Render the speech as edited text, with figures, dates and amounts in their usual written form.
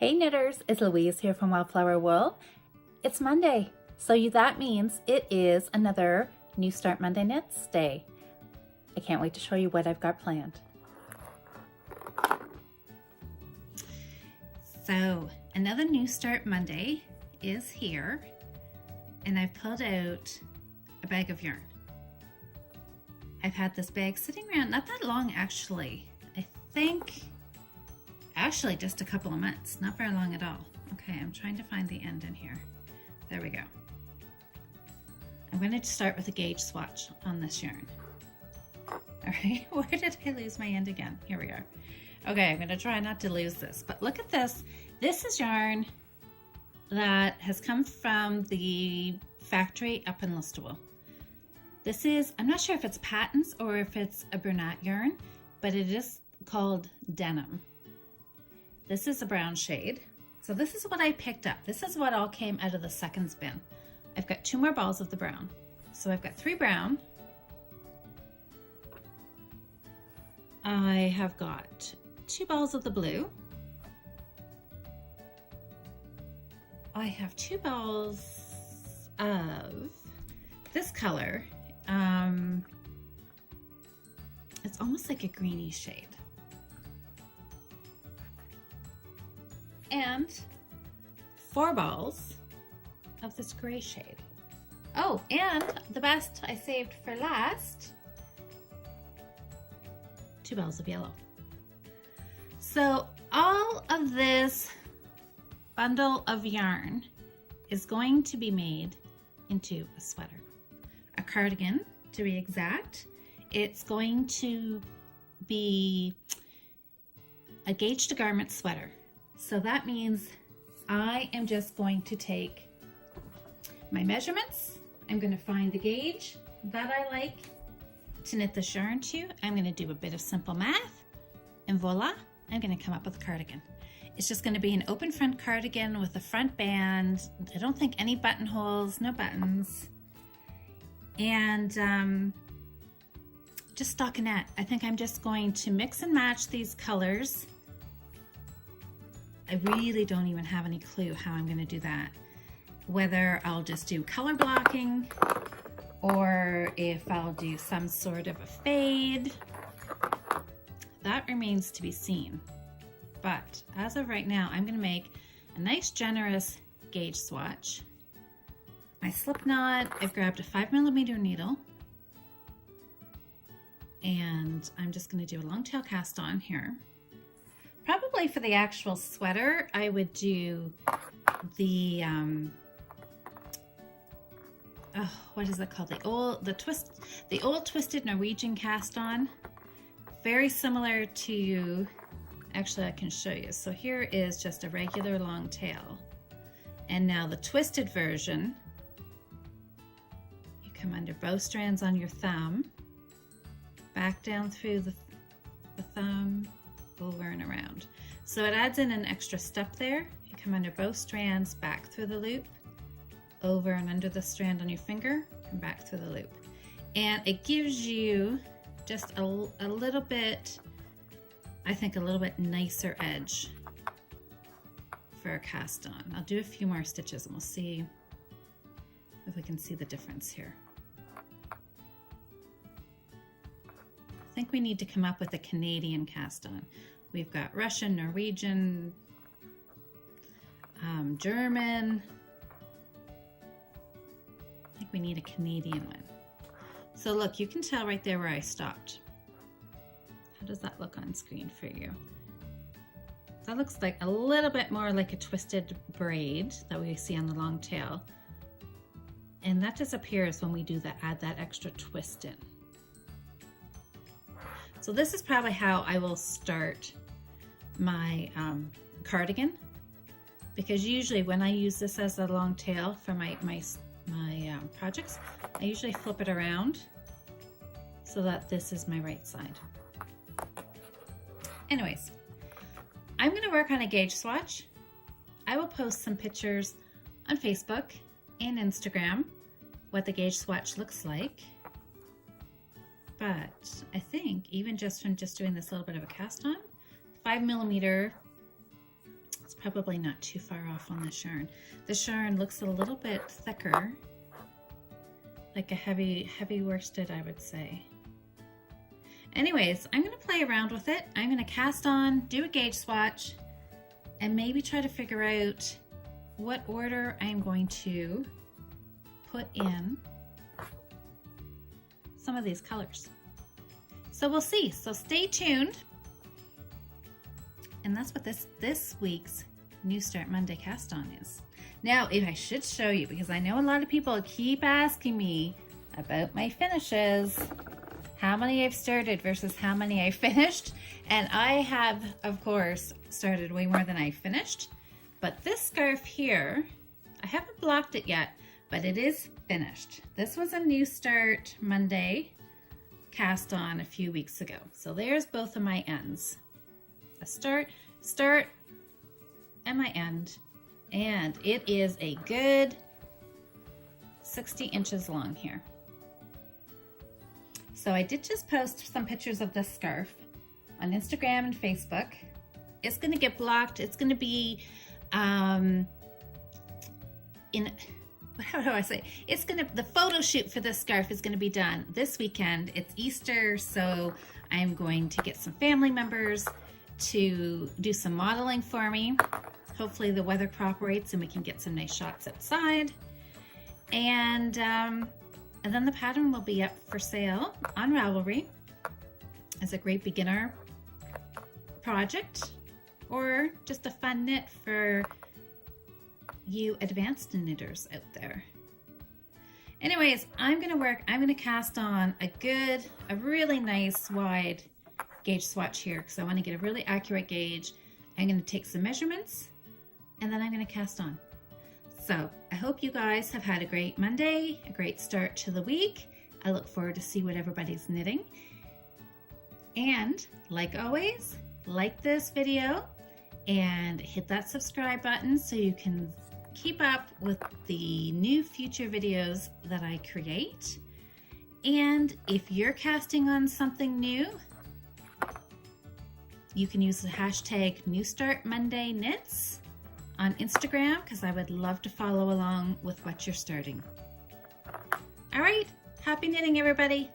Hey knitters, it's Louise here from Wildflower Wool. It's Monday, so that means it is another New Start Monday Knits Day. I can't wait to show you what I've got planned. So another New Start Monday is here, and I've pulled out a bag of yarn. I've had this bag sitting around not that long actually. I think actually just a couple of months, not very long at all. Okay, I'm trying to find the end in here. There we go. I'm going to start with a gauge swatch on this yarn. All right, where did I lose my end again? Here we are. Okay, I'm going to try not to lose this, but look at this. This is yarn that has come from the factory up in Listowel. This is, I'm not sure if it's Patons or if it's a Bernat yarn, but it is called Denim. This is a brown shade. So this is what I picked up. This is what all came out of the seconds bin. I've got 2 more balls of the brown. So I've got 3 brown. I have got 2 balls of the blue. I have 2 balls of this color. It's almost like a greeny shade. And 4 balls of this gray shade. Oh, and the best I saved for last, 2 balls of yellow. So all of this bundle of yarn is going to be made into a sweater, a cardigan to be exact. It's going to be a gauge to garment sweater. So that means I am just going to take my measurements. I'm going to find the gauge that I like to knit this yarn to. I'm going to do a bit of simple math, and voila, I'm going to come up with a cardigan. It's just going to be an open front cardigan with a front band. I don't think any buttonholes, no buttons, and just stockinette. I think I'm just going to mix and match these colors. I really don't even have any clue how I'm going to do that. Whether I'll just do color blocking or if I'll do some sort of a fade, that remains to be seen. But as of right now, I'm going to make a nice generous gauge swatch. My slip knot, I've grabbed a 5mm needle, and I'm just going to do a long tail cast on here. Probably for the actual sweater, I would do the what is it called? The old twisted Norwegian cast on. Very similar to, actually I can show you. So here is just a regular long tail. And now the twisted version, you come under both strands on your thumb, back down through the thumb, over and around. So it adds in an extra step there. You come under both strands, back through the loop, over and under the strand on your finger, and back through the loop. And it gives you just a little bit, I think a little bit nicer edge for a cast on. I'll do a few more stitches and we'll see if we can see the difference here. I think we need to come up with a Canadian cast on. We've got Russian, Norwegian, German. I think we need a Canadian one. So look, you can tell right there where I stopped. How does that look on screen for you? That looks like a little bit more like a twisted braid that we see on the long tail. And that disappears when we do that, add that extra twist in. So this is probably how I will start my cardigan, because usually when I use this as a long tail for my projects, I usually flip it around so that this is my right side. Anyways, I'm going to work on a gauge swatch. I will post some pictures on Facebook and Instagram what the gauge swatch looks like. But I think even just from doing this little bit of a cast on, 5mm probably not too far off on this yarn. This yarn looks a little bit thicker, like a heavy worsted, I would say. Anyways, I'm going to play around with it. I'm going to cast on, do a gauge swatch, and maybe try to figure out what order I'm going to put in some of these colors. So we'll see. So stay tuned. And that's what this week's New Start Monday cast on is. Now, if I should show you, because I know a lot of people keep asking me about my finishes, how many I've started versus how many I finished. And I have, of course, started way more than I finished. But this scarf here, I haven't blocked it yet, but it is finished. This was a New Start Monday cast on a few weeks ago. So there's both of my ends. A start, and my end. And it is a good 60 inches long here. So I did just post some pictures of this scarf on Instagram and Facebook. It's gonna get blocked. It's gonna be how do I say? The photo shoot for this scarf is gonna be done this weekend. It's Easter, so I'm going to get some family members to do some modeling for me. Hopefully the weather cooperates and we can get some nice shots outside. And then the pattern will be up for sale on Ravelry as a great beginner project or just a fun knit for you advanced knitters out there. Anyways, I'm gonna cast on a really nice wide gauge swatch here because I want to get a really accurate gauge. I'm going to take some measurements and then I'm going to cast on. So I hope you guys have had a great Monday, a great start to the week. I look forward to see what everybody's knitting. And like always, like this video and hit that subscribe button so you can keep up with the new future videos that I create. And if you're casting on something new, you can use the hashtag NewStartMondayKnits on Instagram because I would love to follow along with what you're starting. All right, happy knitting, everybody.